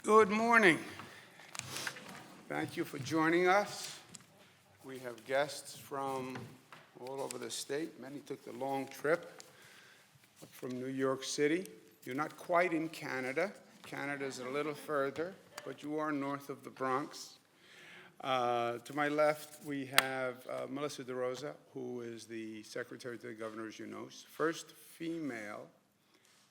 Good morning. Thank you for joining us. We have guests from all over the state. Many took the long trip from New York City. You're not quite in Canada. Canada's a little further, but you are north of the Bronx. To my left, we have Melissa DeRosa, who is the Secretary to the Governor, as you know. First female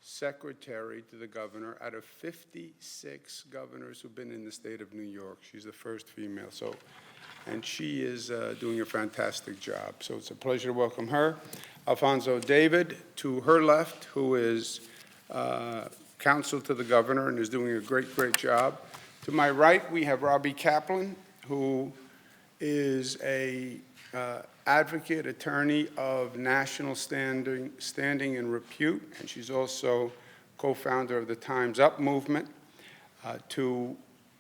secretary to the governor out of 56 governors who've been in the state of New York. She's the first female, and she is doing a fantastic job. So it's a pleasure to welcome her. Alfonso David, to her left, who is counsel to the governor and is doing a great job. To my right, we have Robbie Kaplan, who is a advocate, attorney of national standing and repute, and she's also co-founder of the TimesUp movement. To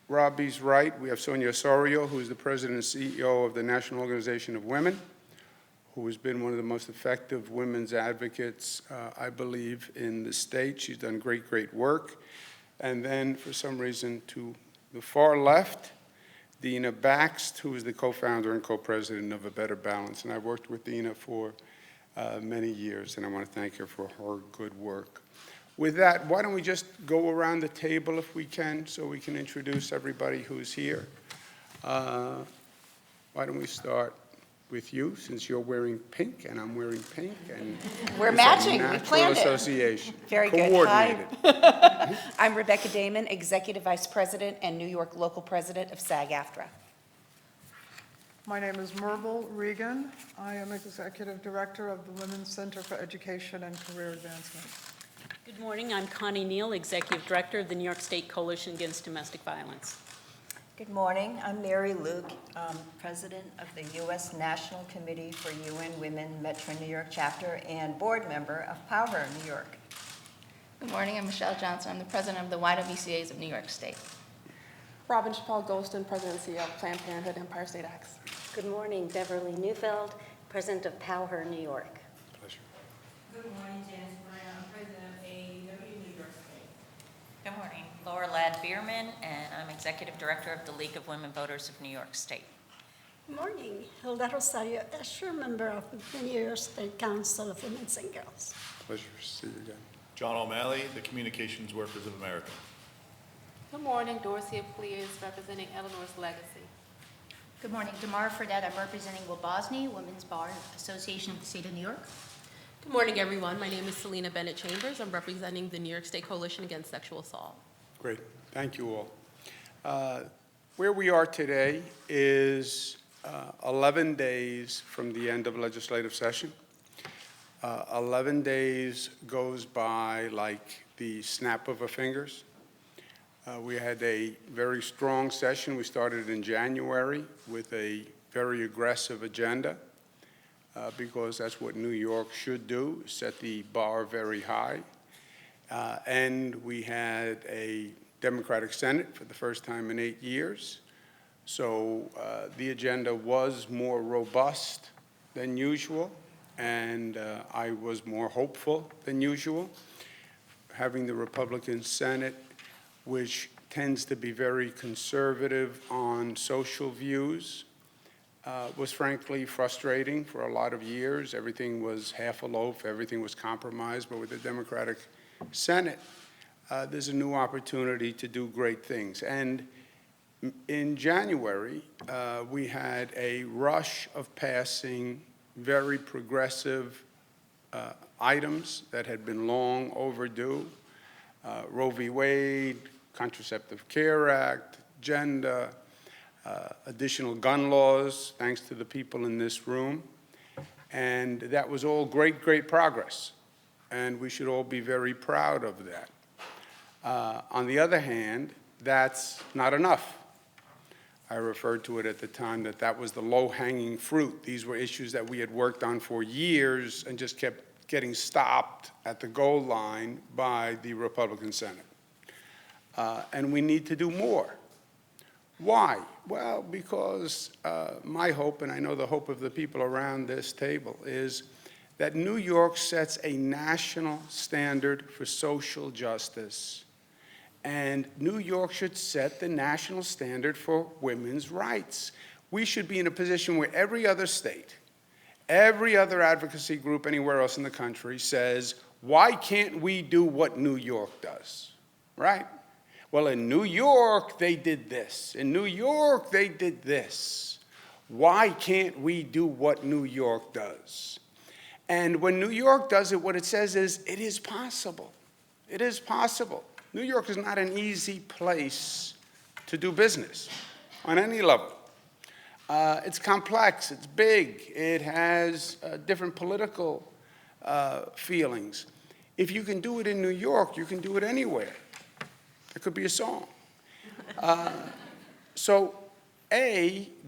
Robbie's right, we have Sonia Osorio, who is the president and CEO of the National Organization of Women, who has been one of the most effective women's advocates, I believe, in the state. She's done great work. And then, for some reason, to the far left, Dina Baxt, who is the co-founder and co-president of A Better Balance. And I've worked with Dina for many years, and I want to thank her for her good work. With that, why don't we just go around the table if we can, so we can introduce everybody who's here. Why don't we start with you, since you're wearing pink and I'm wearing pink, and we're matching. We planned it. Association. Very good. Coordinated. Hi. I'm Rebecca Damon, Executive Vice President and New York Local President of SAG-AFTRA. My name is Merville Regan. I am Executive Director of the Women's Center for Education and Career Advancement. Good morning. I'm Connie Neal, Executive Director of the New York State Coalition Against Domestic Violence. Good morning. I'm Mary Luke, President of the U.S. National Committee for UN Women Metro New York Chapter and board member of POWER New York. Good morning. I'm Michelle Johnson. I'm the president of the YWCAs of New York State. Robin Chappelle Golston, President and CEO of Planned Parenthood Empire State Acts. Good morning, Beverly Neufeld, President of POWER New York. Pleasure. Good morning, Janice Brown. I'm President of AAW New York State. Good morning, Laura Ladd-Bierman, and I'm Executive Director of the League of Women Voters of New York State. Good morning, Hilda Rosario Escher, member of the New York State Council of Women and Girls. Pleasure to see you again. John O'Malley, the Communications Workers of America. Good morning, Dorcia Pleas, representing Eleanor's Legacy. Good morning, Damara Fredette. I'm representing Wabosny, Women's Bar Association of the State of New York. Good morning, everyone. My name is Selena Bennett Chambers. I'm representing the New York State Coalition Against Sexual Assault. Great. Thank you all. Where we are today is 11 days from the end of legislative session. 11 days goes by like the snap of a fingers. We had a very strong session. We started in January with a very aggressive agenda because that's what New York should do, set the bar very high. And we had a Democratic Senate for the first time in 8 years. So the agenda was more robust than usual, and I was more hopeful than usual. Having the Republican Senate, which tends to be very conservative on social views, was frankly frustrating for a lot of years. Everything was half a loaf, everything was compromised, but with the Democratic Senate, there's a new opportunity to do great things. And in January, we had a rush of passing very progressive items that had been long overdue. Roe v. Wade, Contraceptive Care Act, gender, additional gun laws, thanks to the people in this room. And that was all great progress. And we should all be very proud of that. On the other hand, that's not enough. I referred to it at the time that was the low-hanging fruit. These were issues that we had worked on for years and just kept getting stopped at the goal line by the Republican Senate. And we need to do more. Why? Well, because my hope, and I know the hope of the people around this table, is that New York sets a national standard for social justice And New York should set the national standard for women's rights. We should be in a position where every other state, every other advocacy group anywhere else in the country says, why can't we do what New York does, right? Well, in New York, they did this. In New York, they did this. Why can't we do what New York does? And when New York does it, what it says is, it is possible. It is possible. New York is not an easy place to do business on any level. It's complex, it's big, it has different political feelings. If you can do it in New York, you can do it anywhere. It could be a song. So,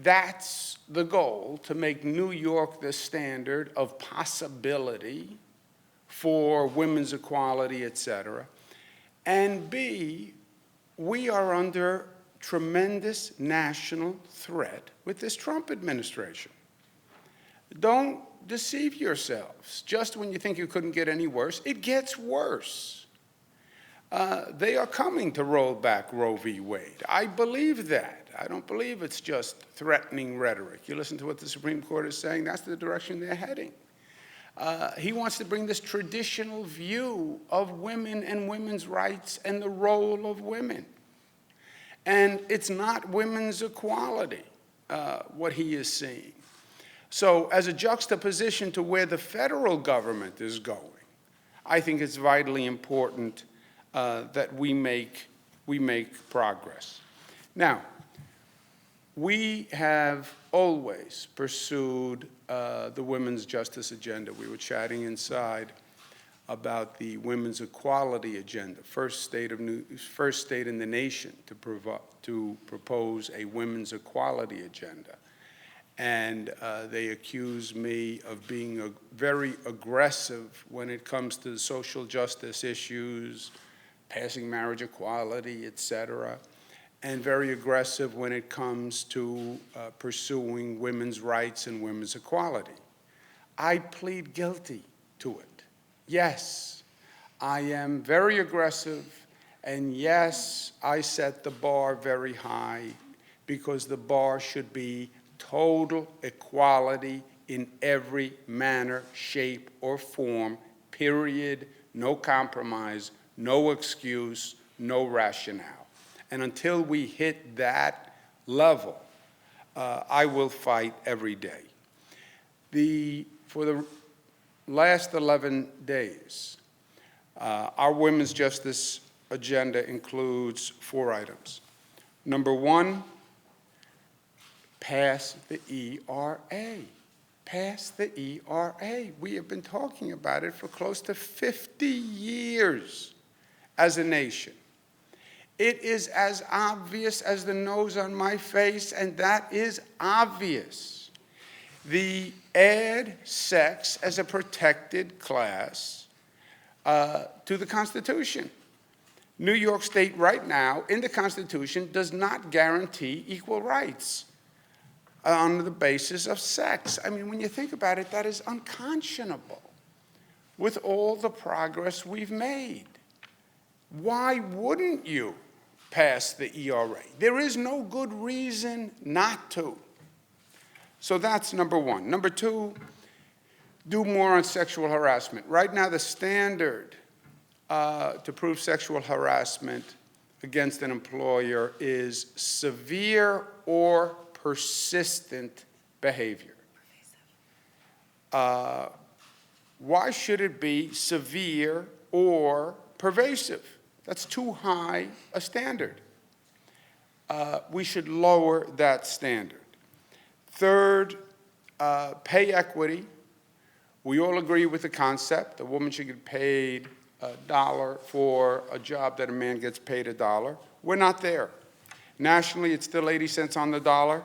that's the goal, to make New York the standard of possibility for women's equality, et cetera. And B, we are under tremendous national threat with this Trump administration. Don't deceive yourselves. Just when you think you couldn't get any worse, it gets worse. They are coming to roll back Roe v. Wade. I believe that. I don't believe it's just threatening rhetoric. You listen to what the Supreme Court is saying, that's the direction they're heading. He wants to bring this traditional view of women and women's rights and the role of women. And it's not women's equality, what he is seeing. So as a juxtaposition to where the federal government is going, I think it's vitally important that we make progress. Now, we have always pursued the women's justice agenda. We were chatting inside about the women's equality agenda, first state in the nation to propose a women's equality agenda. And they accuse me of being very aggressive when it comes to social justice issues, passing marriage equality, et cetera, and very aggressive when it comes to pursuing women's rights and women's equality. I plead guilty to it. Yes, I am very aggressive, and yes, I set the bar very high, because the bar should be total equality in every manner, shape, or form, period, no compromise, no excuse, no rationale. And until we hit that level, I will fight every day. For the last 11 days, our women's justice agenda includes 4 items. Number 1, pass the ERA. Pass the ERA. We have been talking about it for close to 50 years as a nation. It is as obvious as the nose on my face, and that is obvious. Add sex as a protected class to the Constitution. New York State right now, in the Constitution, does not guarantee equal rights on the basis of sex. I mean, when you think about it, that is unconscionable with all the progress we've made. Why wouldn't you pass the ERA? There is no good reason not to. So that's number 1. Number 2, do more on sexual harassment. Right now, the standard to prove sexual harassment against an employer is severe or persistent behavior. Why should it be severe or pervasive? That's too high a standard. We should lower that standard. Third, pay equity. We all agree with the concept. A woman should get paid $1 for a job that a man gets paid $1. We're not there. Nationally, it's still 80 cents on the dollar.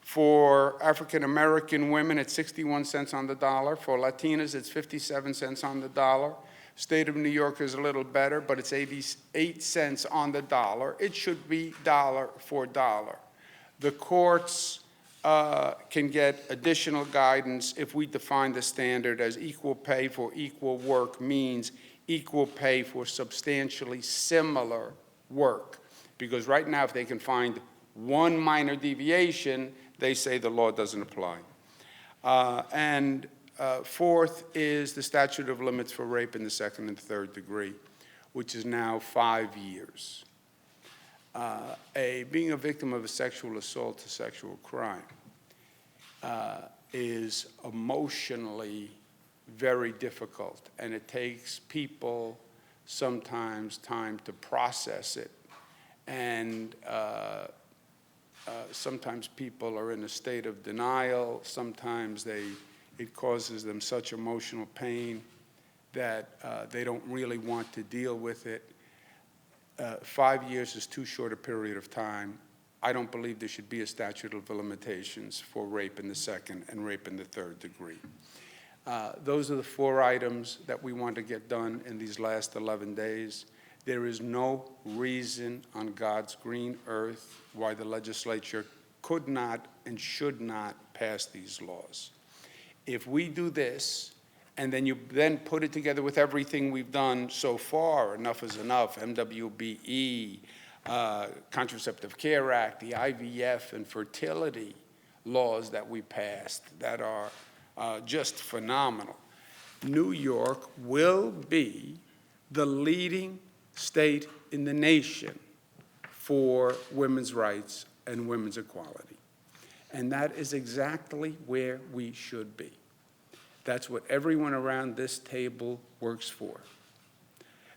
For African American women, it's 61 cents on the dollar. For Latinas, it's 57 cents on the dollar. State of New York is a little better, but it's 88 cents on the dollar. It should be dollar for dollar. The courts can get additional guidance if we define the standard as equal pay for equal work means equal pay for substantially similar work. Because right now, if they can find one minor deviation, they say the law doesn't apply. Fourth is the statute of limits for rape in the second and third degree, which is now 5 years. Being a victim of a sexual assault, a sexual crime, is emotionally very difficult, and it takes people sometimes time to process it. And sometimes people are in a state of denial. Sometimes it causes them such emotional pain that they don't really want to deal with it. 5 years is too short a period of time. I don't believe there should be a statute of limitations for rape in the second and rape in the third degree. Those are the 4 items that we want to get done in these last 11 days. There is no reason on God's green earth why the legislature could not and should not pass these laws. If we do this, and then you then put it together with everything we've done so far, Enough is Enough, MWBE, Contraceptive Care Act, the IVF and fertility laws that we passed that are just phenomenal, New York will be the leading state in the nation for women's rights and women's equality. And that is exactly where we should be. That's what everyone around this table works for.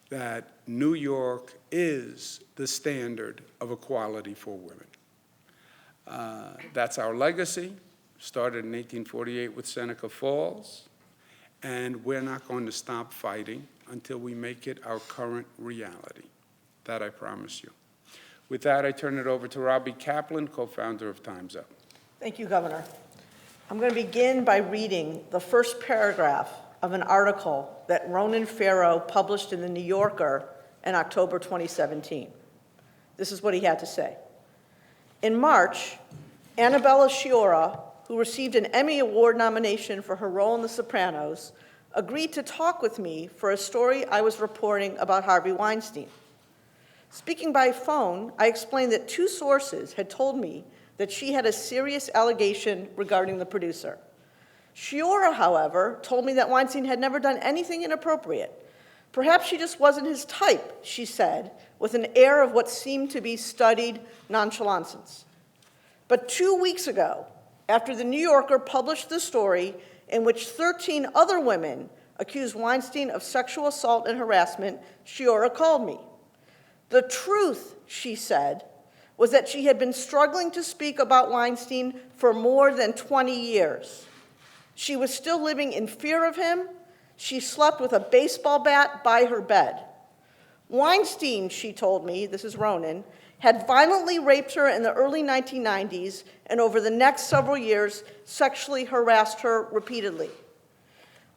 That New York is the standard of equality for women. That's our legacy, started in 1848 with Seneca Falls, and we're not going to stop fighting until we make it our current reality. That I promise you. With that, I turn it over to Robbie Kaplan, co-founder of TimesUp. Thank you, Governor. I'm going to begin by reading the first paragraph of an article that Ronan Farrow published in The New Yorker in October 2017. This is what he had to say. In March, Annabella Sciorra, who received an Emmy Award nomination for her role in The Sopranos, agreed to talk with me for a story I was reporting about Harvey Weinstein. Speaking by phone, I explained that 2 sources had told me that she had a serious allegation regarding the producer. Sciorra, however, told me that Weinstein had never done anything inappropriate. Perhaps she just wasn't his type, she said, with an air of what seemed to be studied nonchalance. But 2 weeks ago, after The New Yorker published the story in which 13 other women accused Weinstein of sexual assault and harassment, Sciorra called me. The truth, she said, was that she had been struggling to speak about Weinstein for more than 20 years. She was still living in fear of him. She slept with a baseball bat by her bed. Weinstein, she told me, this is Ronan, had violently raped her in the early 1990s and over the next several years sexually harassed her repeatedly.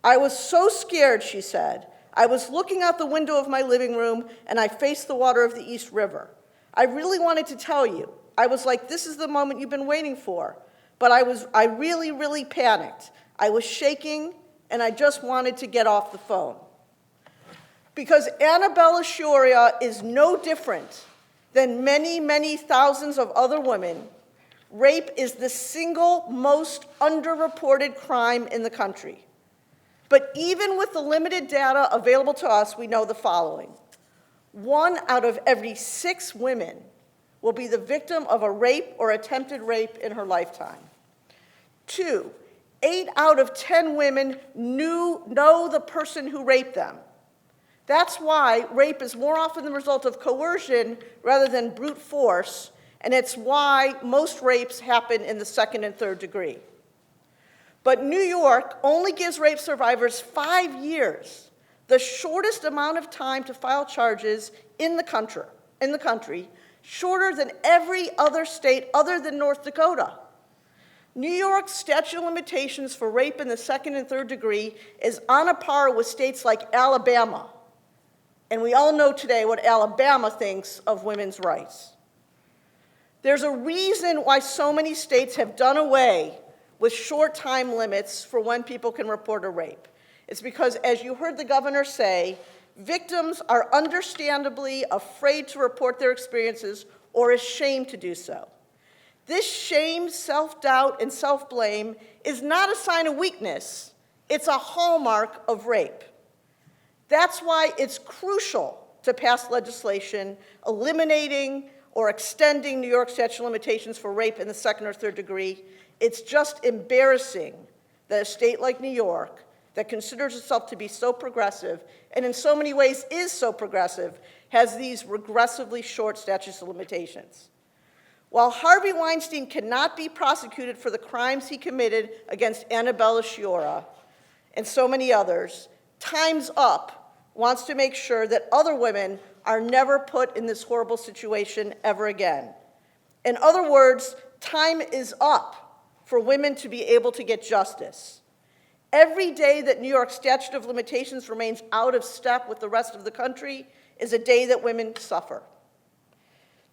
I was so scared, she said. I was looking out the window of my living room and I faced the water of the East River. I really wanted to tell you. I was like, this is the moment you've been waiting for. But I really, really panicked. I was shaking and I just wanted to get off the phone. Because Annabella Sciorra is no different than many, many thousands of other women. Rape is the single most underreported crime in the country. But even with the limited data available to us, we know the following. 1 out of every 6 women will be the victim of a rape or attempted rape in her lifetime. 2, 8 out of 10 women know the person who raped them. That's why rape is more often the result of coercion rather than brute force, and it's why most rapes happen in the second and third degree. But New York only gives rape survivors 5 years, the shortest amount of time to file charges in the country, shorter than every other state other than North Dakota. New York's statute of limitations for rape in the second and third degree is on a par with states like Alabama. And we all know today what Alabama thinks of women's rights. There's a reason why so many states have done away with short time limits for when people can report a rape. It's because, as you heard the governor say, victims are understandably afraid to report their experiences or ashamed to do so. This shame, self-doubt, and self-blame is not a sign of weakness. It's a hallmark of rape. That's why it's crucial to pass legislation eliminating or extending New York statute of limitations for rape in the second or third degree. It's just embarrassing that a state like New York, that considers itself to be so progressive, and in so many ways is so progressive, has these regressively short statutes of limitations. While Harvey Weinstein cannot be prosecuted for the crimes he committed against Annabella Sciorra and so many others, TimesUp wants to make sure that other women are never put in this horrible situation ever again. In other words, time is up for women to be able to get justice. Every day that New York's statute of limitations remains out of step with the rest of the country is a day that women suffer.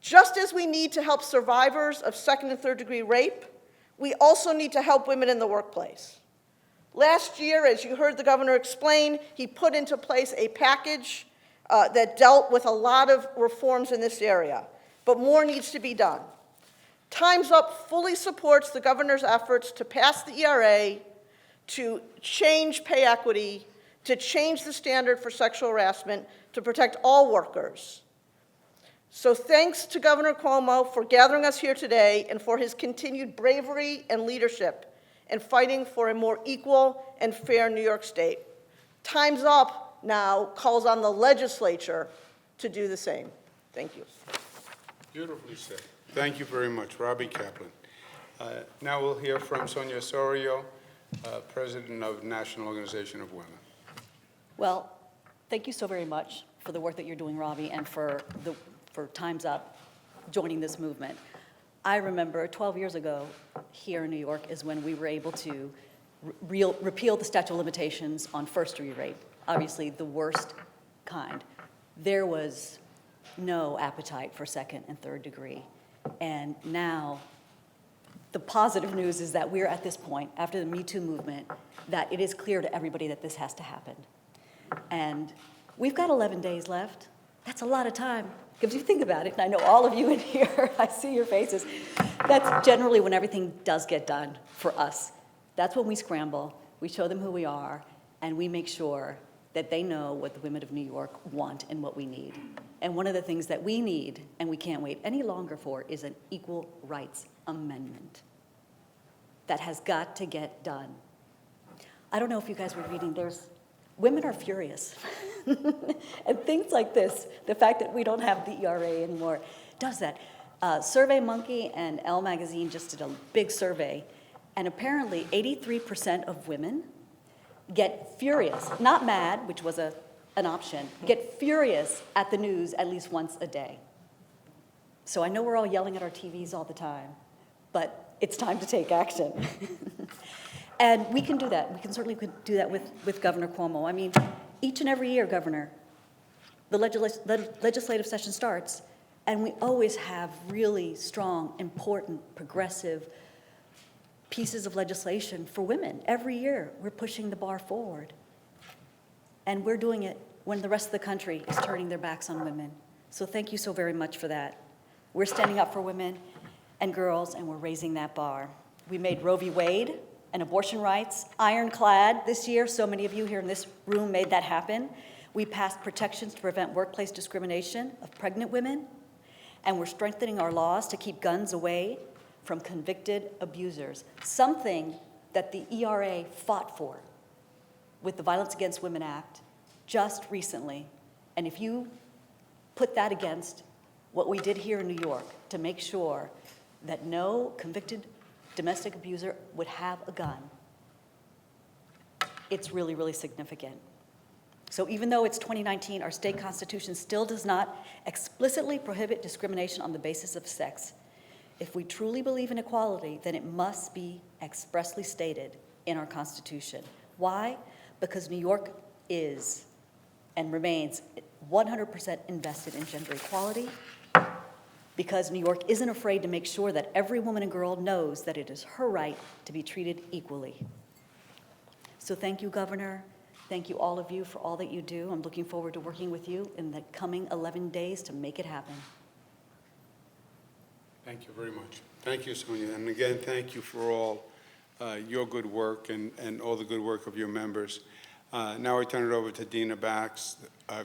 Just as we need to help survivors of second and third degree rape, we also need to help women in the workplace. Last year, as you heard the governor explain, he put into place a package that dealt with a lot of reforms in this area, but more needs to be done. TimesUp fully supports the governor's efforts to pass the ERA, to change pay equity, to change the standard for sexual harassment, to protect all workers. So thanks to Governor Cuomo for gathering us here today and for his continued bravery and leadership in fighting for a more equal and fair New York State. TimesUp now calls on the legislature to do the same. Thank you. Beautifully said. Thank you very much, Robbie Kaplan. Now we'll hear from Sonia Osorio, President of National Organization of Women. Well, thank you so very much for the work that you're doing, Robbie, and for TimesUp joining this movement. I remember 12 years ago here in New York is when we were able to repeal the statute of limitations on first-degree rape, obviously the worst kind. There was no appetite for second and third degree. And now the positive news is that we're at this point, after the Me Too movement, that it is clear to everybody that this has to happen. And we've got 11 days left. That's a lot of time. Because you think about it, and I know all of you in here, I see your faces, that's generally when everything does get done for us. That's when we scramble, we show them who we are, and we make sure that they know what the women of New York want and what we need. And one of the things that we need, and we can't wait any longer for, is an equal rights amendment. That has got to get done. I don't know if you guys were reading, women are furious. And things like this, the fact that we don't have the ERA anymore, does that. SurveyMonkey and Elle Magazine just did a big survey, and apparently 83% of women get furious, not mad, which was an option, get furious at the news at least once a day. So I know we're all yelling at our TVs all the time, but it's time to take action. And we can do that. We can certainly do that with Governor Cuomo. I mean, each and every year, Governor, the legislative session starts, and we always have really strong, important, progressive pieces of legislation for women. Every year, we're pushing the bar forward. And we're doing it when the rest of the country is turning their backs on women. So thank you so very much for that. We're standing up for women and girls, and we're raising that bar. We made Roe v. Wade and abortion rights ironclad this year. So many of you here in this room made that happen. We passed protections to prevent workplace discrimination of pregnant women, and we're strengthening our laws to keep guns away from convicted abusers, something that the ERA fought for with the Violence Against Women Act just recently. And if you put that against what we did here in New York to make sure that no convicted domestic abuser would have a gun, it's really, really significant. So even though it's 2019, our state constitution still does not explicitly prohibit discrimination on the basis of sex. If we truly believe in equality, then it must be expressly stated in our Constitution. Why? Because New York is and remains 100% invested in gender equality, because New York isn't afraid to make sure that every woman and girl knows that it is her right to be treated equally. So thank you, Governor. Thank you, all of you, for all that you do. I'm looking forward to working with you in the coming 11 days to make it happen. Thank you very much. Thank you, Sonia. And again, thank you for all your good work and all the good work of your members. Now I turn it over to Dina Bax,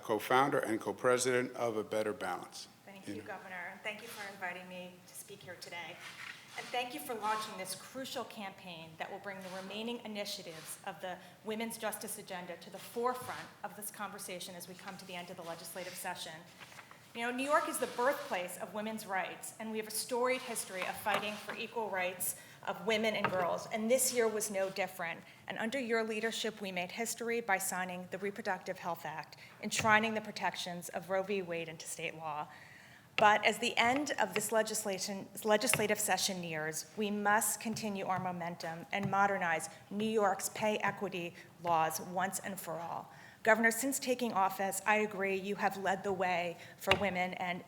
co-founder and co-president of A Better Balance. Thank you, Governor, and thank you for inviting me to speak here today. And thank you for launching this crucial campaign that will bring the remaining initiatives of the women's justice agenda to the forefront of this conversation as we come to the end of the legislative session. You know, New York is the birthplace of women's rights, and we have a storied history of fighting for equal rights of women and girls, and this year was no different. And under your leadership, we made history by signing the Reproductive Health Act, enshrining the protections of Roe v. Wade into state law. But as the end of this legislative session nears, we must continue our momentum and modernize New York's pay equity laws once and for all. Governor, since taking office, I agree you have led the way for women and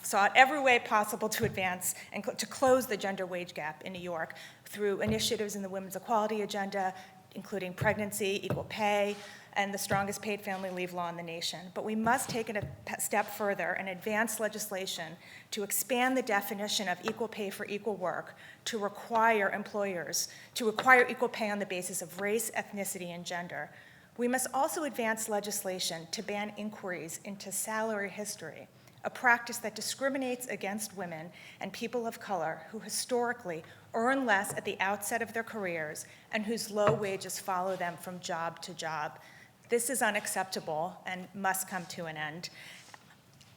sought every way possible to advance and to close the gender wage gap in New York through initiatives in the Women's Equality Agenda, including pregnancy, equal pay, and the strongest paid family leave law in the nation. But we must take it a step further and advance legislation to expand the definition of equal pay for equal work to require employers to require equal pay on the basis of race, ethnicity, and gender. We must also advance legislation to ban inquiries into salary history, a practice that discriminates against women and people of color who historically earn less at the outset of their careers and whose low wages follow them from job to job. This is unacceptable and must come to an end.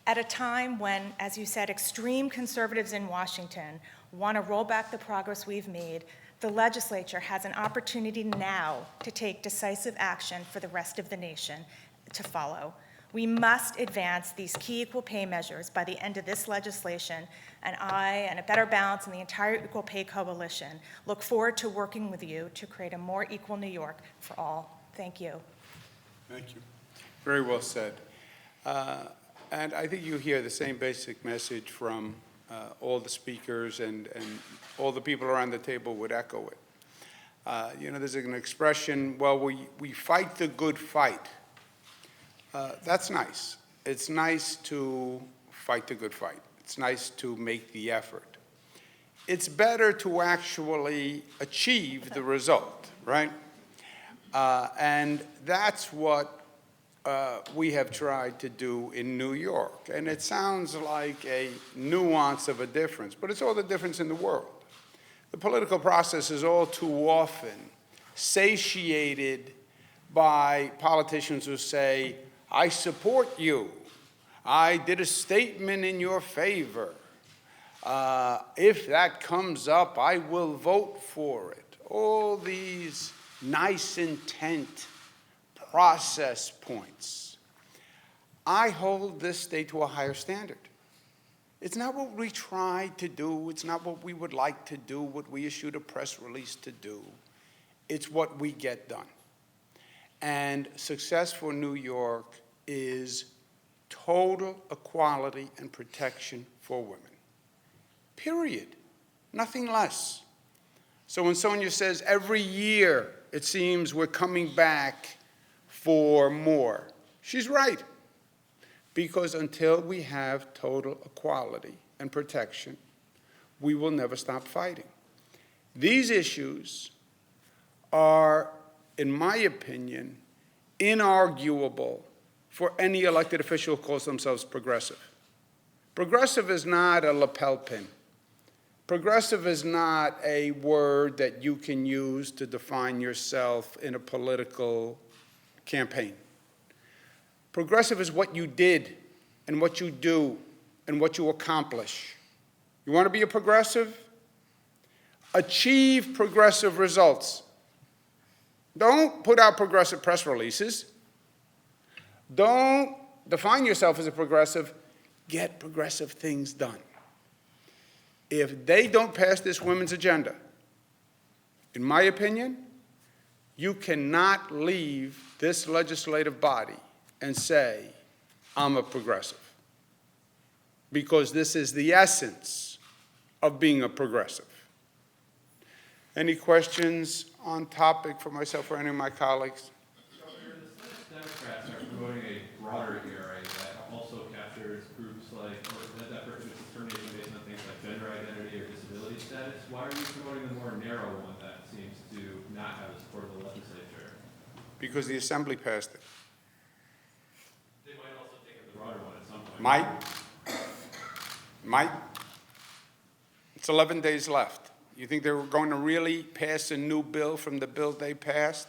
At a time when, as you said, extreme conservatives in Washington want to roll back the progress we've made, the legislature has an opportunity now to take decisive action for the rest of the nation to follow. We must advance these key equal pay measures by the end of this legislation, and I and A Better Balance and the entire Equal Pay Coalition look forward to working with you to create a more equal New York for all. Thank you. Thank you. Very well said. And I think you hear the same basic message from all the speakers, and all the people around the table would echo it. You know, there's an expression, well, we fight the good fight. That's nice. It's nice to fight the good fight. It's nice to make the effort. It's better to actually achieve the result, right? And that's what we have tried to do in New York. And it sounds like a nuance of a difference, but it's all the difference in the world. The political process is all too often satiated by politicians who say, I support you. I did a statement in your favor. If that comes up, I will vote for it. All these nice intent process points. I hold this state to a higher standard. It's not what we tried to do. It's not what we would like to do, what we issued a press release to do. It's what we get done. And success for New York is total equality and protection for women. Period. Nothing less. So when Sonia says every year it seems we're coming back for more, she's right. Because until we have total equality and protection, we will never stop fighting. These issues are, in my opinion, inarguable for any elected official who calls themselves progressive. Progressive is not a lapel pin. Progressive is not a word that you can use to define yourself in a political campaign. Progressive is what you did and what you do and what you accomplish. You want to be a progressive? Achieve progressive results. Don't put out progressive press releases. Don't define yourself as a progressive. Get progressive things done. If they don't pass this women's agenda, in my opinion, you cannot leave this legislative body and say, I'm a progressive. Because this is the essence of being a progressive. Any questions on topic for myself or any of my colleagues? broader ERA that also captures groups like, or that prohibits discrimination based on things like gender identity or disability status. Why are you promoting the more narrow one that seems to not have the support of the legislature? Because the Assembly passed it. They might also take up the broader one at some point. Mike, it's 11 days left. You think they're going to really pass a new bill from the bill they passed?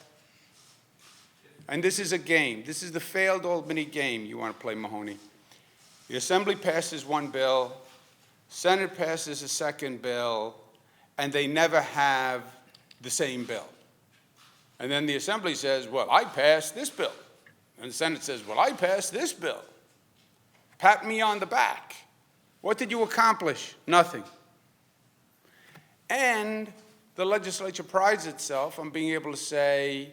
And this is a game. This is the failed Albany game you want to play, Mahoney. The Assembly passes one bill, Senate passes a second bill, and they never have the same bill. And then the Assembly says, well, I passed this bill. And the Senate says, well, I passed this bill. Pat me on the back. What did you accomplish? Nothing. And the legislature prides itself on being able to say,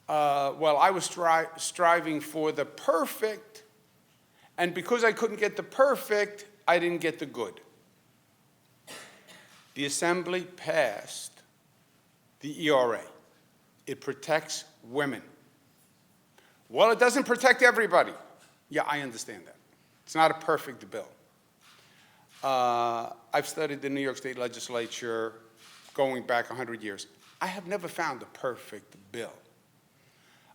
well, I was striving for the perfect, and because I couldn't get the perfect, I didn't get the good. The Assembly passed the ERA. It protects women. Well, it doesn't protect everybody. Yeah, I understand that. It's not a perfect bill. I've studied the New York State legislature going back 100 years. I have never found a perfect bill.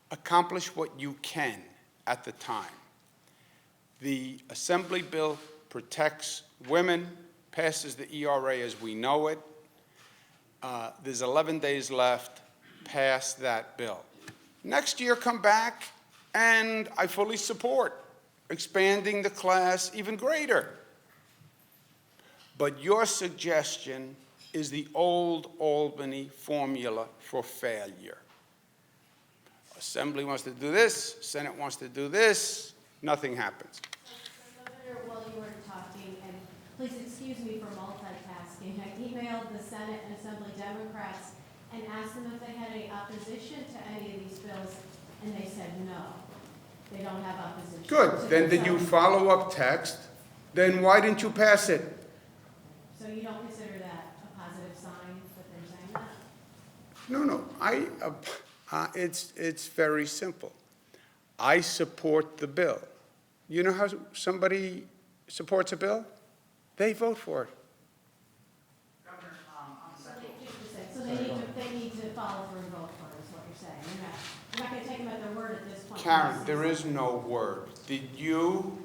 Accomplish what you can at the time. The Assembly bill protects women, passes the ERA as we know it. There's 11 days left, pass that bill. Next year, come back, and I fully support expanding the class even greater. But your suggestion is the old Albany formula for failure. Assembly wants to do this, Senate wants to do this, nothing happens. Senator, while you were talking, and please excuse me for multitasking, I emailed the Senate and Assembly Democrats and asked them if they had any opposition to any of these bills, and they said no. They don't have opposition. Good. Then did you follow up text? Then why didn't you pass it? So you don't consider that a positive sign that they're saying that? No. It's very simple. I support the bill. You know how somebody supports a bill? They vote for it. So they need to follow through and vote for it, is what you're saying. You're not going to take them at their word at this point. Karen, there is no word. Did you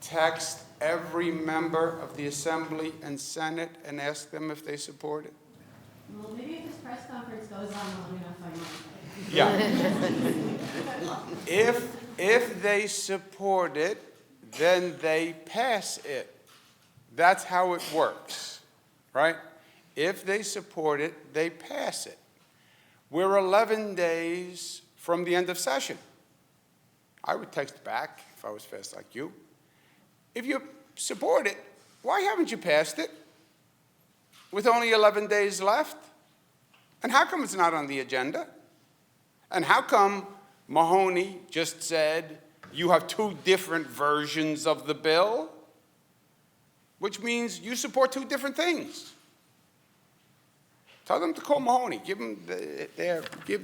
text every member of the Assembly and Senate and ask them if they support it? Well, maybe if this press conference goes on long enough, I might. Yeah. If they support it, then they pass it. That's how it works, right? If they support it, they pass it. We're 11 days from the end of session. I would text back if I was fast like you. If you support it, why haven't you passed it with only 11 days left? And how come it's not on the agenda? And how come Mahoney just said you have two different versions of the bill, which means you support two different things? Tell them to call Mahoney. Give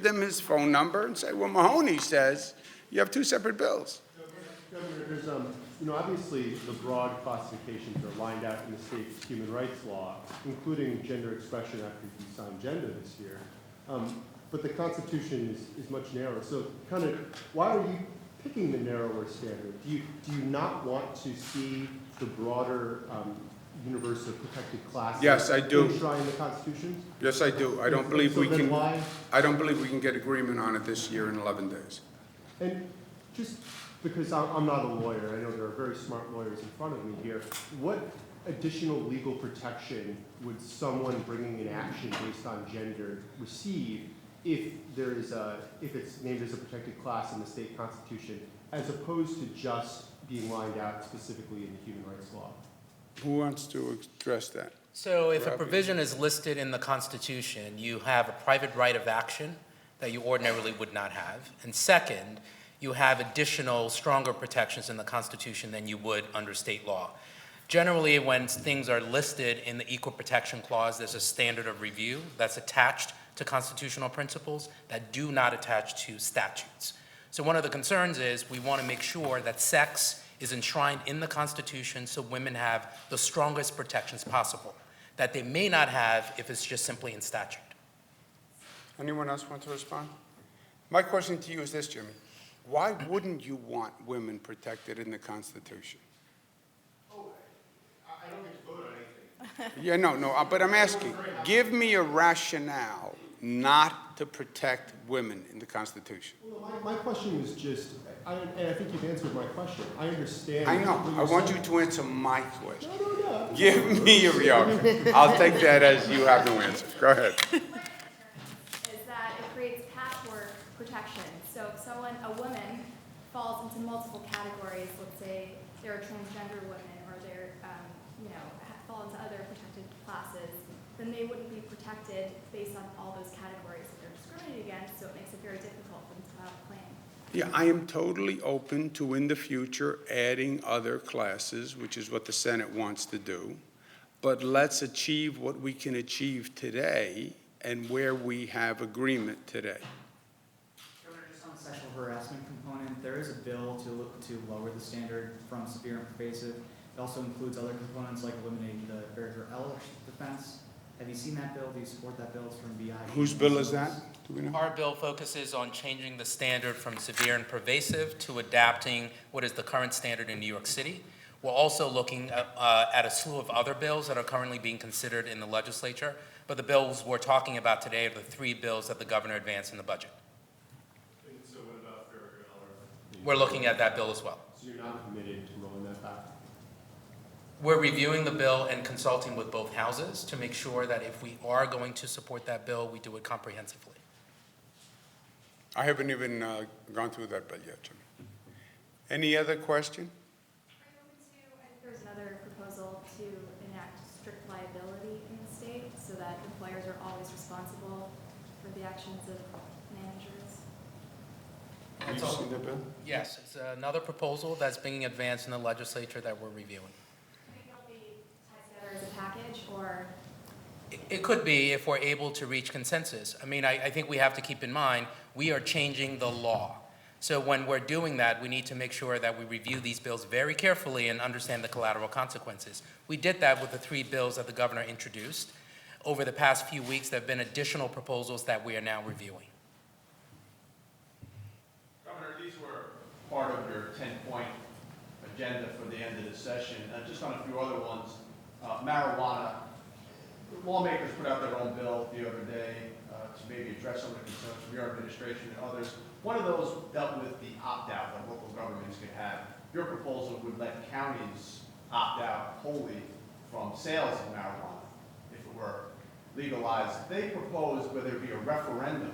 them his phone number and say, well, Mahoney says you have two separate bills. Governor, there's, obviously the broad classifications are lined out in the state's human rights law, including gender expression after you sign gender this year. But the Constitution is much narrower. So kind of, why are you picking the narrower standard? Do you not want to see the broader universe of protected classes Yes, I do. enshrined in the Constitution? Yes, I do. I don't believe So we then can. why- I don't believe we can get agreement on it this year in 11 days. And just because I'm not a lawyer, I know there are very smart lawyers in front of me here, what additional legal protection would someone bringing an action based on gender receive if it's named as a protected class in the state constitution, as opposed to just being lined out specifically in the human rights law? Who wants to address that? So if a Robbie? provision is listed in the Constitution, you have a private right of action that you ordinarily would not have. And second, you have additional stronger protections in the Constitution than you would under state law. Generally, when things are listed in the Equal Protection Clause, there's a standard of review that's attached to constitutional principles that do not attach to statutes. So one of the concerns is we want to make sure that sex is enshrined in the Constitution so women have the strongest protections possible that they may not have if it's just simply in statute. Anyone else want to respond? My question to you is this, Jimmy. Why wouldn't you want women protected in the Constitution? I don't get to vote on anything. Yeah, no, but I'm asking, give me a rationale not to protect women in the Constitution. Well, my question was just, and I think you've answered my question. I understand. I know. what I you're want saying. you to answer my question. No. Give me a reaction. I'll take that as you have no answer. Go ahead. Is that it creates patchwork protection. So if a woman falls into multiple categories, let's say they're a transgender woman or they're, fall into other protected classes, then they wouldn't be protected based on all those categories that they're discriminated against, so it makes it very difficult for them to file a claim. Yeah, I am totally open to, in the future, adding other classes, which is what the Senate wants to do. But let's achieve what we can achieve today and where we have agreement today. Governor, just on the sexual harassment component, there is a bill to lower the standard from severe and pervasive. It also includes other components like eliminating the barrier L defense. Have you seen that bill? Do you support that bill? It's from BI. Whose bill is that? Do we know? Our bill focuses on changing the standard from severe and pervasive to adapting what is the current standard in New York City. We're also looking at a slew of other bills that are currently being considered in the legislature, but the bills we're talking about today are the 3 bills that the governor advanced in the budget. And so what about barrier L? We're looking at that bill as well. So you're not committed to rolling that back? We're reviewing the bill and consulting with both houses to make sure that if we are going to support that bill, we do it comprehensively. I haven't even gone through that bill yet, Jimmy. Any other question? I think there's another proposal to enact strict liability in the state so that employers are always responsible for the actions of managers. Have you seen the bill? Yes, it's another proposal that's being advanced in the legislature that we're reviewing. As a package, or? It could be if we're able to reach consensus. I mean, I think we have to keep in mind, we are changing the law. So when we're doing that, we need to make sure that we review these bills very carefully and understand the collateral consequences. We did that with the 3 bills that the governor introduced. Over the past few weeks, there have been additional proposals that we are now reviewing. Governor, these were part of your 10-point agenda for the end of the session. Just on a few other ones, marijuana. Lawmakers put out their own bill the other day to maybe address some of the concerns from your administration and others. One of those dealt with the opt-out that local governments could have. Your proposal would let counties opt out wholly from sales of marijuana if it were legalized. They proposed whether it be a referendum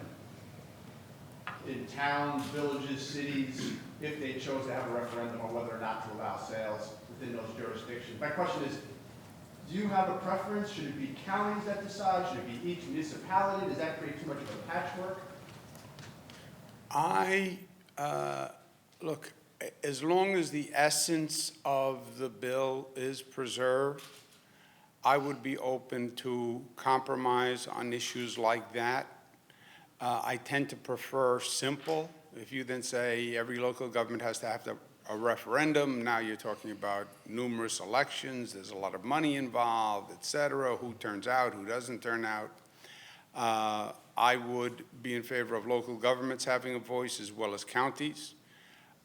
in towns, villages, cities, if they chose to have a referendum on whether or not to allow sales within those jurisdictions. My question is, do you have a preference? Should it be counties that decide? Should it be each municipality? Does that create too much of a patchwork? Look, as long as the essence of the bill is preserved, I would be open to compromise on issues like that. I tend to prefer simple. If you then say every local government has to have a referendum, now you're talking about numerous elections, there's a lot of money involved, et cetera, who turns out, who doesn't turn out. I would be in favor of local governments having a voice as well as counties.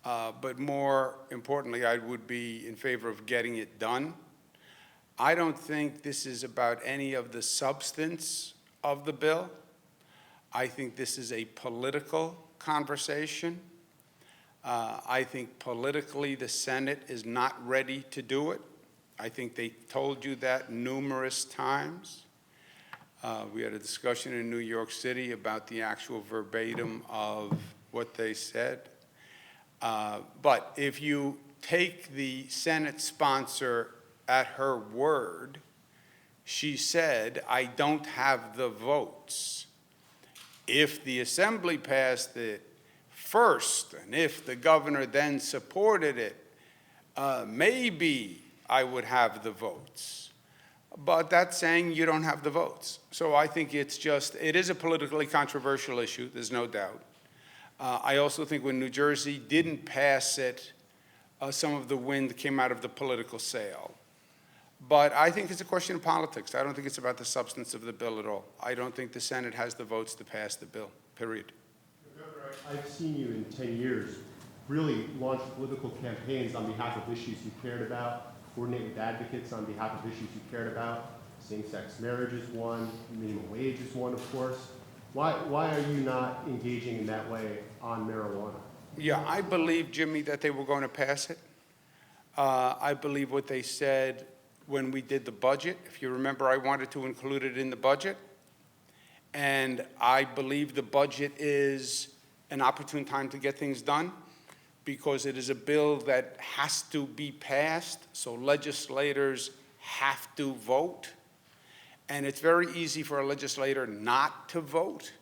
But more importantly, I would be in favor of getting it done. I don't think this is about any of the substance of the bill. I think this is a political conversation. I think politically the Senate is not ready to do it. I think they told you that numerous times. We had a discussion in New York City about the actual verbatim of what they said. But if you take the Senate sponsor at her word, she said, I don't have the votes. If the Assembly passed it first, and if the governor then supported it, maybe I would have the votes. But that's saying you don't have the votes. So I think it is a politically controversial issue, there's no doubt. I also think when New Jersey didn't pass it, some of the wind came out of the political sail. But I think it's a question of politics. I don't think it's about the substance of the bill at all. I don't think the Senate has the votes to pass the bill, period. Governor, I've seen you in 10 years really launch political campaigns on behalf of issues you cared about, coordinate with advocates on behalf of issues you cared about. Same-sex marriage is one, minimum wage is one, of course. Why are you not engaging in that way on marijuana? Yeah, I believe, Jimmy, that they were going to pass it. I believe what they said when we did the budget. If you remember, I wanted to include it in the budget. And I believe the budget is an opportune time to get things done because it is a bill that has to be passed, so legislators have to vote. And it's very easy for a legislator not to vote,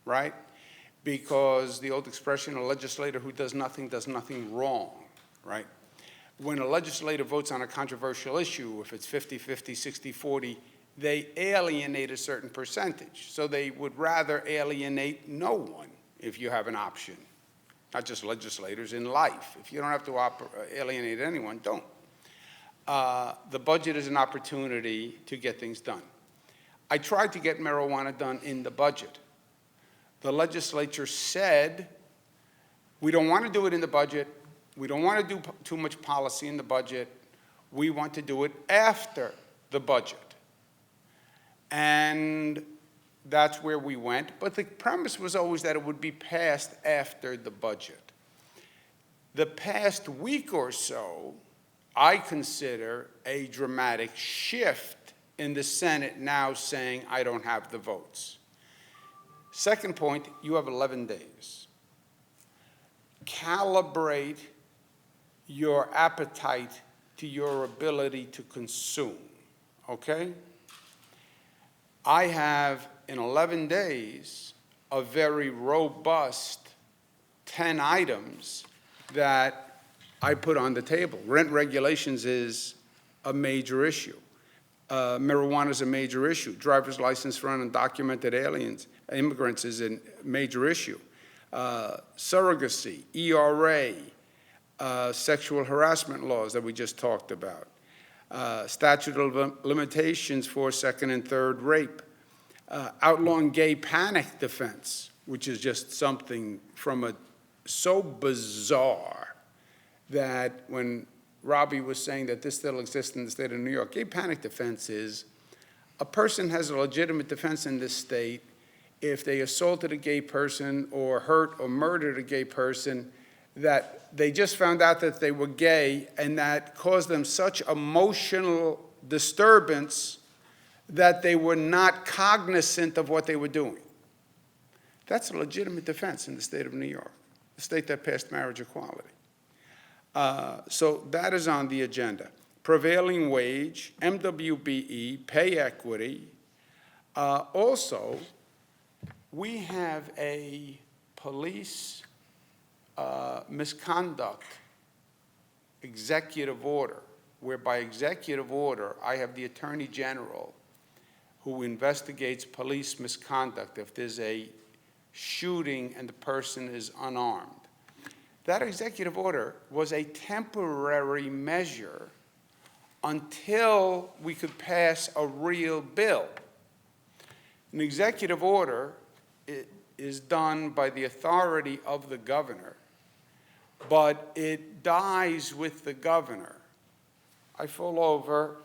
right? Because the old expression, a legislator who does nothing wrong, right? When a legislator votes on a controversial issue, if it's 50-50, 60-40, they alienate a certain percentage. So they would rather alienate no one if you have an option. Not just legislators, in life. If you don't have to alienate anyone, don't. The budget is an opportunity to get things done. I tried to get marijuana done in the budget. The legislature said, we don't want to do it in the budget. We don't want to do too much policy in the budget. We want to do it after the budget. And that's where we went. But the premise was always that it would be passed after the budget. The past week or so, I consider a dramatic shift in the Senate now saying, I don't have the votes. Second point, you have 11 days. Calibrate your appetite to your ability to consume, okay? I have, in 11 days, a very robust 10 items that I put on the table. Rent regulations is a major issue. Marijuana is a major issue. Driver's license for undocumented immigrants is a major issue. Surrogacy, ERA, sexual harassment laws that we just talked about, statute of limitations for second and third rape, outlawing gay panic defense, which is just something so bizarre that when Robbie was saying that this still exists in the state of New York, gay panic defense is a person has a legitimate defense in this state if they assaulted a gay person or hurt or murdered a gay person, that they just found out that they were gay and that caused them such emotional disturbance that they were not cognizant of what they were doing. That's a legitimate defense in the state of New York, the state that passed marriage equality. So that is on the agenda. Prevailing wage, MWBE, pay equity. Also, we have a police misconduct executive order, where by executive order, I have the Attorney General who investigates police misconduct if there's a shooting and the person is unarmed. That executive order was a temporary measure until we could pass a real bill. An executive order is done by the authority of the governor, but it dies with the governor. I fall over,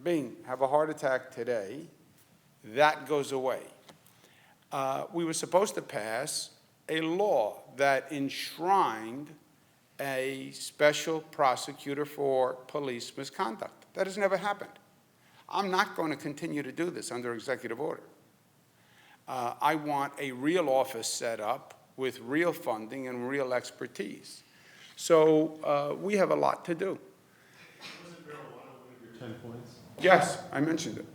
bing, have a heart attack today, that goes away. We were supposed to pass a law that enshrined a special prosecutor for police misconduct. That has never happened. I'm not going to continue to do this under executive order. I want a real office set up with real funding and real expertise. So we have a lot to do. Wasn't marijuana one of your 10 points? Yes, I mentioned it.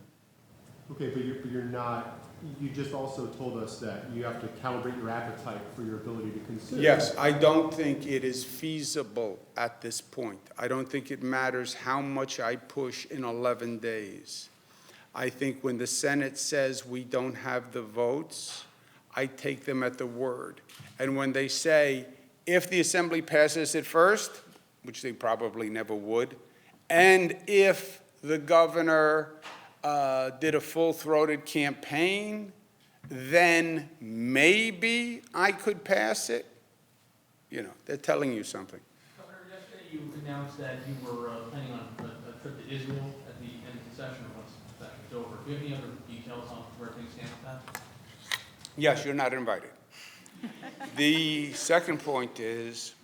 Okay, but you're not, you just also told us that you have to calibrate your appetite for your ability to consume. Yes, I don't think it is feasible at this point. I don't think it matters how much I push in 11 days. I think when the Senate says we don't have the votes, I take them at the word. And when they say, if the assembly passes it first, which they probably never would, and if the governor did a full-throated campaign, then maybe I could pass it. You know, they're telling you something. Governor, yesterday you announced that you were planning on a trip to Israel at the end of the session, or once the session's over. Do you have any other details on where things stand with that? Yes, you're not invited. The second point is,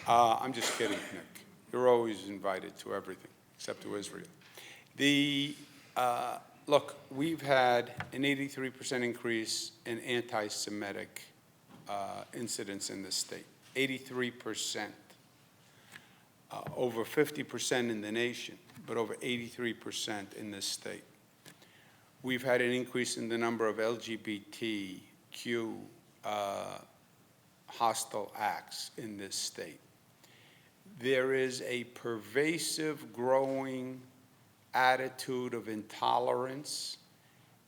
I'm just kidding, Nick. You're always invited to everything, except to Israel. Look, we've had an 83% increase in anti-Semitic incidents in this state. 83%. Over 50% in the nation, but over 83% in this state. We've had an increase in the number of LGBTQ hostile acts in this state. There is a pervasive, growing attitude of intolerance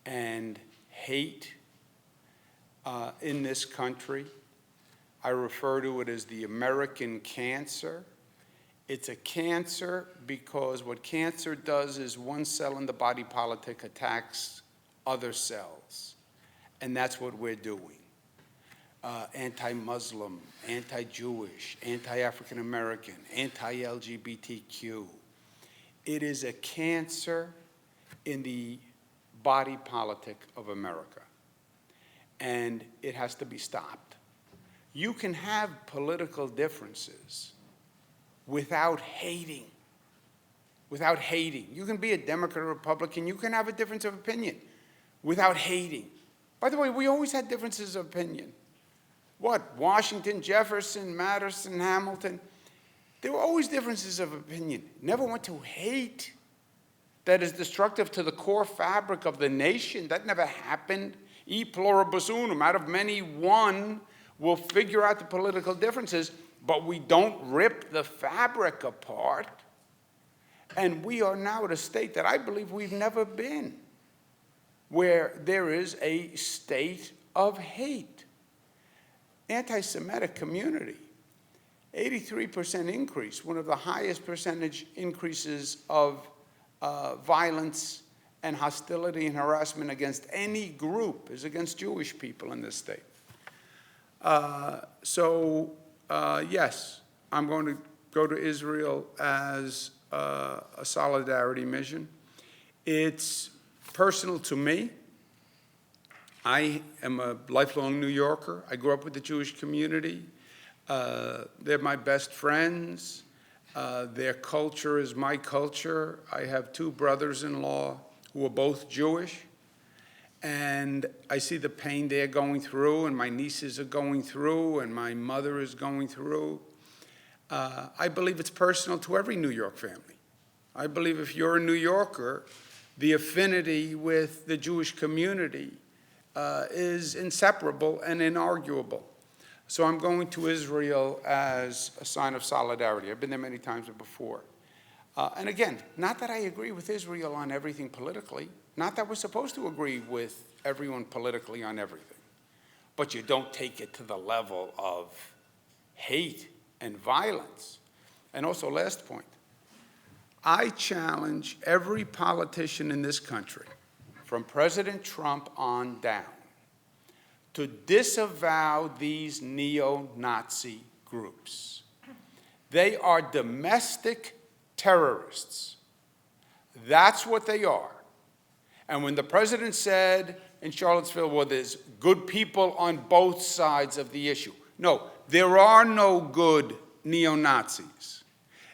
and hate in this country. I refer to it as the American cancer. It's a cancer because what cancer does is one cell in the body politic attacks other cells, and that's what we're doing. Anti-Muslim, anti-Jewish, anti-African American, anti-LGBTQ. It is a cancer in the body politic of America, and it has to be stopped. You can have political differences without hating. Without hating. You can be a Democrat or Republican. You can have a difference of opinion without hating. By the way, we always had differences of opinion. What? Washington, Jefferson, Madison, Hamilton. There were always differences of opinion. Never went to hate that is destructive to the core fabric of the nation. That never happened. E pluribus unum. Out of many, one will figure out the political differences, but we don't rip the fabric apart. And we are now at a state that I believe we've never been, where there is a state of hate. Anti-Semitic community, 83% increase, one of the highest percentage increases of violence and hostility and harassment against any group is against Jewish people in this state. Yes, I'm going to go to Israel as a solidarity mission. It's personal to me. I am a lifelong New Yorker. I grew up with the Jewish community. They're my best friends. Their culture is my culture. I have two brothers-in-law who are both Jewish. And I see the pain they're going through, and my nieces are going through, and my mother is going through. I believe it's personal to every New York family. I believe if you're a New Yorker, the affinity with the Jewish community is inseparable and inarguable. So I'm going to Israel as a sign of solidarity. I've been there many times before. And again, not that I agree with Israel on everything politically, not that we're supposed to agree with everyone politically on everything, but you don't take it to the level of hate and violence. And also, last point, I challenge every politician in this country, from President Trump on down, to disavow these neo-Nazi groups. They are domestic terrorists. That's what they are. And when the president said in Charlottesville, well, there's good people on both sides of the issue. No, there are no good neo-Nazis.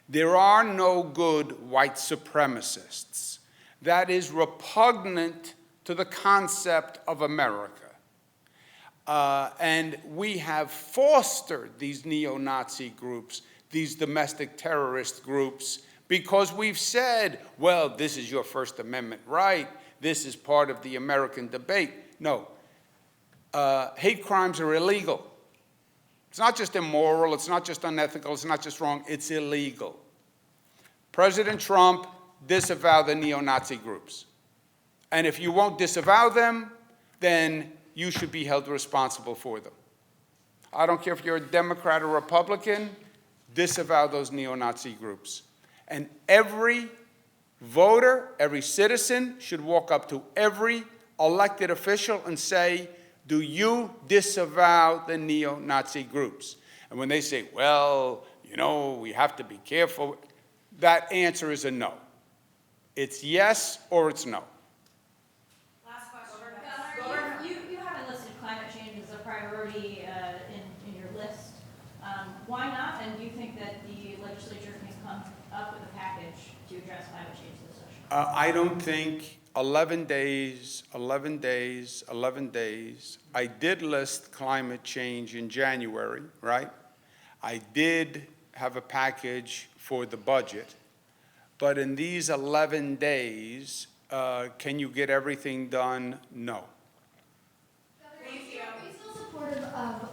There are no good white supremacists. That is repugnant to the concept of America. And we have fostered these neo-Nazi groups, these domestic terrorist groups, because we've said, well, this is your First Amendment right, this is part of the American debate. No, hate crimes are illegal. It's not just immoral, it's not just unethical, it's not just wrong, it's illegal. President Trump disavowed the neo-Nazi groups. And if you won't disavow them, then you should be held responsible for them. I don't care if you're a Democrat or Republican, disavow those neo-Nazi groups. And every voter, every citizen should walk up to every elected official and say, do you disavow the neo-Nazi groups? And when they say, well, you know, we have to be careful, that answer is a no. It's yes or it's no. Last question. Governor, you haven't listed climate change as a priority in your list. Why not? And do you think that the legislature can come up with a package to address climate change this session? I don't think 11 days. I did list climate change in January, right? I did have a package for the budget. But in these 11 days, can you get everything done? No. Are you still supportive of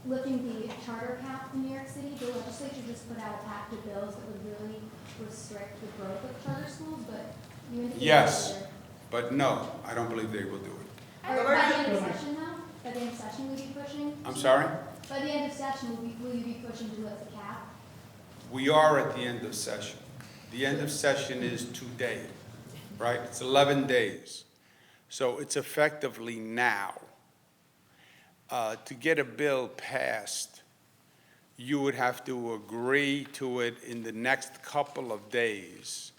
lifting the charter cap in New York City? The legislature just put out a pact of bills that would really restrict the growth of charter schools, but you indicated Yes, but no, I don't believe they will do it. By the end of session, though? By the end of session, will you be pushing? I'm sorry? By the end of session, will you be pushing to lift the cap? We are at the end of session. The end of session is today, right? It's 11 days. So it's effectively now. To get a bill passed, you would have to agree to it in the next couple of days,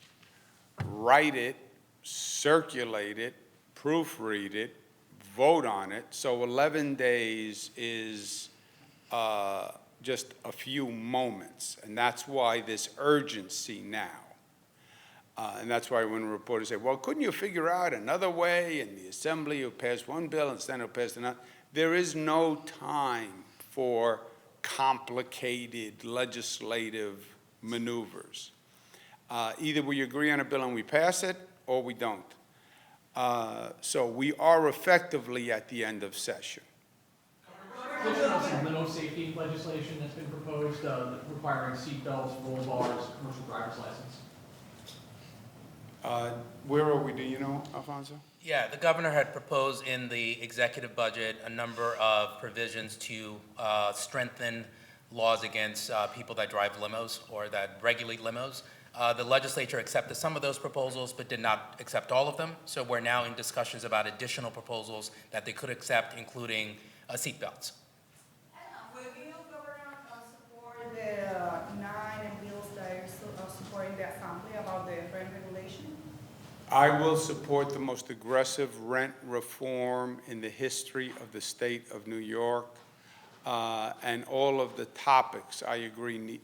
write it, circulate it, proofread it, vote on it. So 11 days is just a few moments, and that's why this urgency now. And that's why when reporters say, well, couldn't you figure out another way in the Assembly you pass one bill and the Senate will pass another? There is no time for complicated legislative maneuvers. Either we agree on a bill and we pass it, or we don't. So we are effectively at the end of session. Question on some limo safety legislation that's been proposed, requiring seatbelts, roll bars, commercial driver's license. Where are we, do you know, Alfonso? Yeah, the governor had proposed in the executive budget a number of provisions to strengthen laws against people that drive limos or that regulate limos. The legislature accepted some of those proposals but did not accept all of them. So we're now in discussions about additional proposals that they could accept, including seatbelts. Will you, Governor, support the 9 bills that are supporting the Assembly about the rent regulation? I will support the most aggressive rent reform in the history of the state of New York, and all of the topics I agree need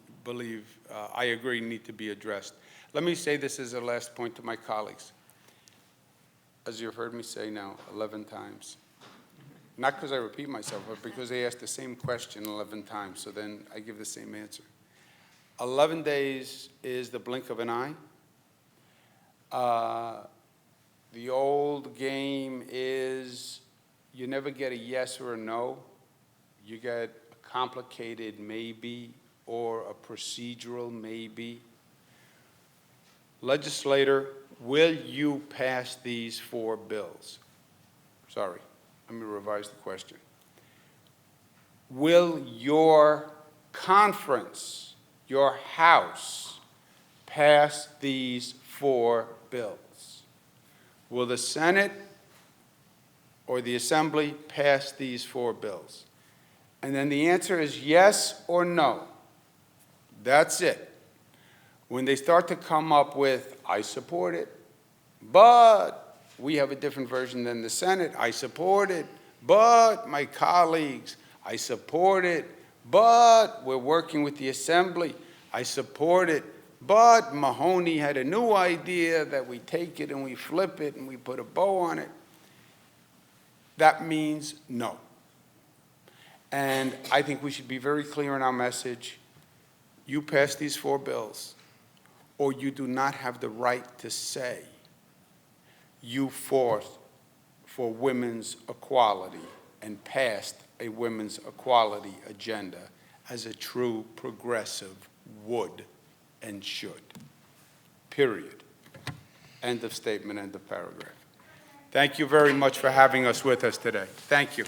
to be addressed. Let me say this as a last point to my colleagues. As you've heard me say now 11 times, not because I repeat myself, but because they asked the same question 11 times, so then I give the same answer. 11 days is the blink of an eye. The old game is you never get a yes or a no. You get a complicated maybe or a procedural maybe. Legislator, will you pass these 4 bills? Sorry, let me revise the question. Will your conference, your House, pass these 4 bills? Will the Senate or the Assembly pass these 4 bills? And then the answer is yes or no. That's it. When they start to come up with, I support it, but we have a different version than the Senate, I support it, but my colleagues, I support it, but we're working with the Assembly, I support it, but Mahoney had a new idea that we take it and we flip it and we put a bow on it. That means no. And I think we should be very clear in our message. You pass these 4 bills, or you do not have the right to say you fought for women's equality and passed a women's equality agenda as a true progressive would and should. Period. End of statement, end of paragraph. Thank you very much for having us with us today. Thank you.